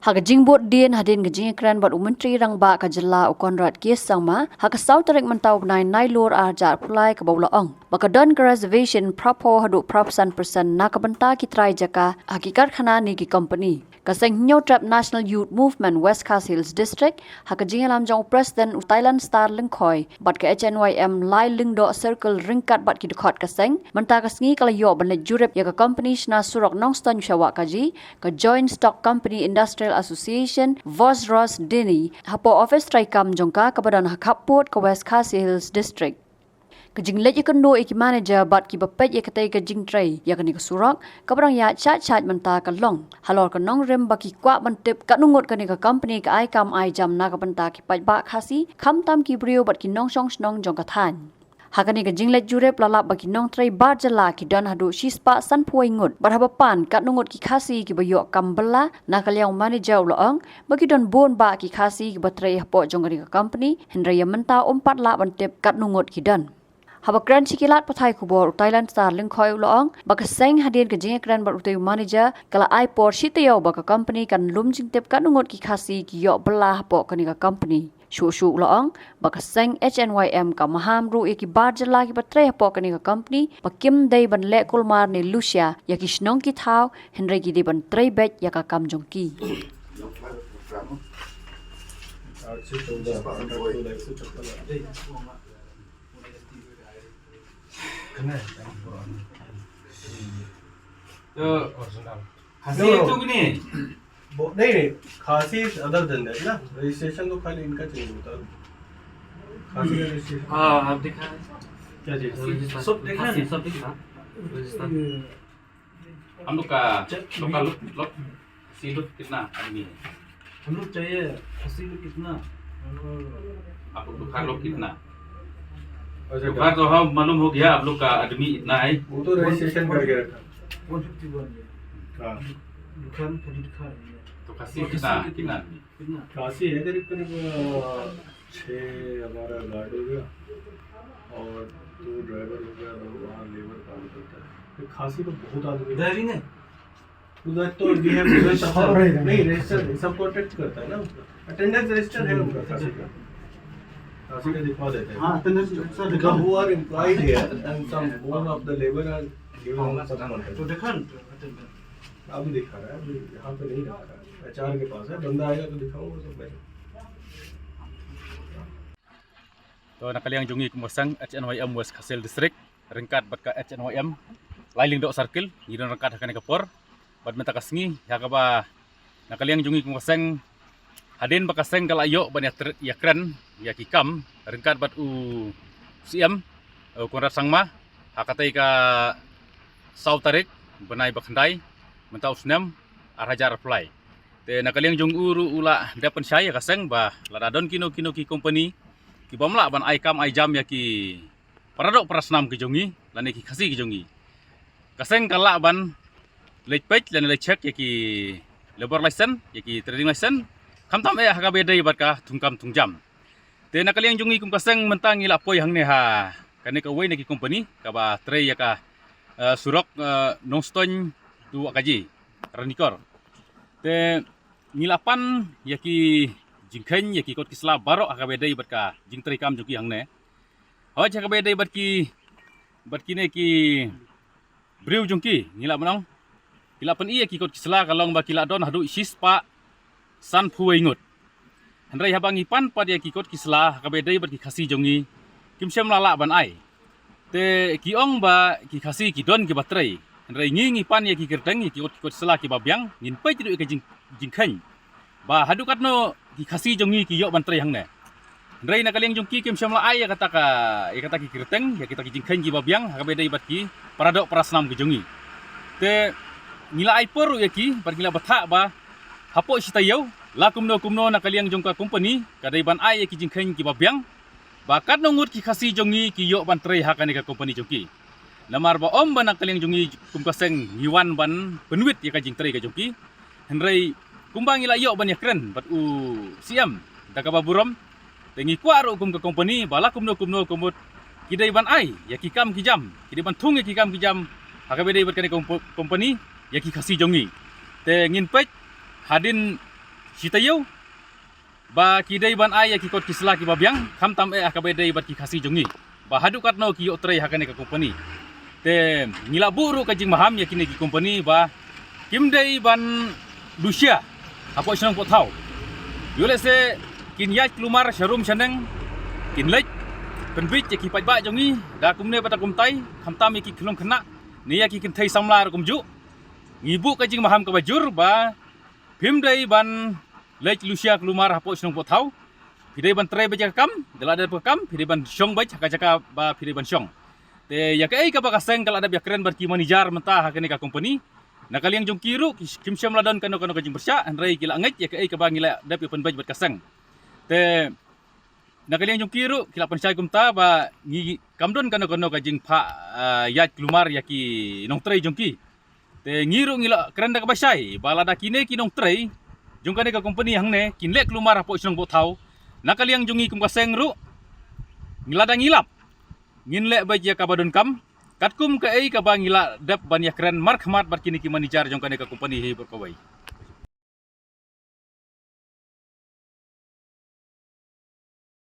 Hak jingbut din hadin gejing kran bat menteri rangba kajela ukonrat kies sangma hak sau tarik mentau nai lur arjar pulai ke baulaong bakadon ke reservation prapo hadu prapsan persen nakabenta kitrai jaka hakikat khana ni ki company kaseng nyo trap National Youth Movement West Khas Hills District hak jing alam jong president Thailand Star Lengkhoi bat ke HNYM lai lingdo circle ringkat bat ki dekhot kaseng menta kasngi kala yo banle jurep ya ka company shna surok nongston shawa kaji ka joint stock company industrial association Vosros Dini hapo office traikam jongka kabadan hakaput ke West Khas Hills District kejing lej ikendo iki manager bat ki bapet ya katai kejing tray ya kani kesurak kabrang ya chat menta ka long halor ka nong rem baki kwa bantip ka nungut kani ka company ka ai kam ai jam na ka benta ki pai ba khasi kham tam ki brio bat ki nong song snong jong ka than hakani ka jinglej jurep lalap bagi nong tray bar jala ki dan hadu shispa san puai ngut bar habapan kat nungut ki khasi ki bayo kambela na kalyang manager loong bagi don bon ba ki khasi ki batrai hapo jong ka company hendra ya menta umpat la bantip kat nungut ki dan habakran sikilat pathai kubor Thailand Star Lengkhoi loong bakaseng hadir ke jing kran bar utai manager kala ai por sityo baka company kan lum jingtep kan nungot ki khasi ki yo belah po kan ka company shu loong bakaseng HNYM ka maham ru ki bar jala ki patre po kan ka company pakim dei ban le kulmar ni Lucia ya ki snong ki thau henry ki di ban trei bet ya ka kam jong ki तो खासी तो नहीं नहीं खासी other than that ना रजिस्ट्रेशन तो खाली इनका चेंज होता है खासी का रजिस्ट्रेशन हाँ आप दिखा क्या चीज सब देखा नहीं सब दिखा हम लोग का लुक सी लुक कितना आदमी है हम लोग चाहिए खासी लुक कितना आप लोग का लुक कितना अच्छा दुकान तो हम मालूम हो गया आप लोग का आदमी इतना है वो तो रजिस्ट्रेशन करके रखा 151 हाँ दुकान पूरी दुकान तो खासी कितना कितना आदमी कितना खासी है करीब करीब 6 हमारा गार्ड हो गया और 2 ड्राइवर हो गया और वहाँ लेबर काम करता है तो खासी तो बहुत आदमी है दारी ने उधर तो वी हैव नहीं रजिस्टर सब कॉन्ट्रैक्ट करता है ना अटेंडेंस रजिस्टर है उनका खासी का दिखा देते हैं हाँ अटेंडेंस सर दिखा who are employed here and some more of the labor are given some तो contract देखा अटेंडेंस अभी दिखा रहा है अभी यहाँ पे नहीं रखा है HR के पास है बंदा आएगा तो दिखाऊंगा सब मैं तो nakaliang jungi kumasang HNYM West Khas Hills District ringkat batka HNYM lailing dok circle ngidon ringkat hakane kapor bad menta kasngi yakaba nakaliang jungi kumasang hadin bakaseng kalayo ban ya kren ya kikam ringkat bat u siam konrat sangma hakatai ka sau tarik benai bakhandai mentau snam arhajar fly te nakaliang jung uru ula dapan saya kaseng ba ladadon kino ki company ki bamla ban ai kam ai jam ya ki paradok prasnam ki jongi lani ki khasi ki jongi kaseng kala ban lech page lan lech check ya ki labor license ya ki trading license kam tam haga bedai barka tungkam tungjam te nakaliang jungi kum kaseng mentang ila poi hangne ha kane ka wei na ki company ka ba tre ya ka surok nongston tu akaji ranikor te nilapan ya ki jingkhen ya ki kot kisla baro haga bedai barka jing tre kam jungi hangne ho haga bedai barki ne ki briu jungki nila manong ilapan iya ki kot kisla kalong ba kila don hadu sispa san puai ngut handrai habang ipan pada kikot kisla kabedai ber ki khasi jongi kimsem lala ban ai te ki ong ba ki khasi ki don ki batrai handrai nging ipan ya ki kerteng ki kikot sela ki babyang ngin pai tidu ka jingkhen ba hadu katno ki khasi jongi ki yo ban trai hangne handrai nakaliang jongki kimsem la ai ya kata ki kerteng ya kita ki jingkhen ki babyang kabedai ber ki paradok prasnam ki jongi te ngila ai por ya ki bar ngila batha ba hapo sitayau la kumno nakaliang jongka company kadai ban ai ki jingkhen ki babyang bakat nongut ki khasi jongi ki yo ban trei hakane ka company jongki lamar ba om ban nakaliang jongi kumkaseng yiwan ban penuit ya ka jing trei ka jongki henrei kumbang ila yo ban yakren bat u siam daga baburom tengi kwaro kum ka company bala kumno kumut kidai ban ai ya ki kam ki jam kidai ban thung ya ki kam ki jam hakabedai bat kane company ya ki khasi jongi te ngin pech hadin Sitayu ba kidai ban ai ki kot kisla ki babyang kham tam akabai dai bat ki khasi jongi ba hadu katno ki otrei hakane ka company te ngila buru ka jing maham yakini ki company ba kim dai ban Lucia apo senang pot thau yule se kin yai klumar sharum saneng kin lek penbit ki pai ba jongi da kumne bata kumtai kham tam ki khulum khna ni ki kin thai samla kumju ngibu ka jing maham ka bajur ba phim dai ban lek Lucia klumar hapo senang pot thau pidai ban trai baja kam dala ada kam pidai ban syong baj jaka ba pidai ban syong te ya kai ka ba kaseng kala ada biakren bar ki manager mentah hakane ka company nakaliang jong kiru kim syam ladon kano ka jing bersya andrai kila ngai ya kai ka ba ngila da pi pen baj bat kaseng te nakaliang jong kiru kila pen syai kumta ba ngi kamdon kano ka jing pha yat klumar ya ki nong trai jong ki te ngiru ngila kren da ka basai balada kine ki nong trai jong kane ka company hang ne kinle klumar hapo senang pot thau nakaliang jongi kum kaseng ru ngilada ngilap nginle baja ka badon kam katkum ka ei ka ba ngila dep ban ya kren mark mat bat kini ki manager jong kane ka company he berkawai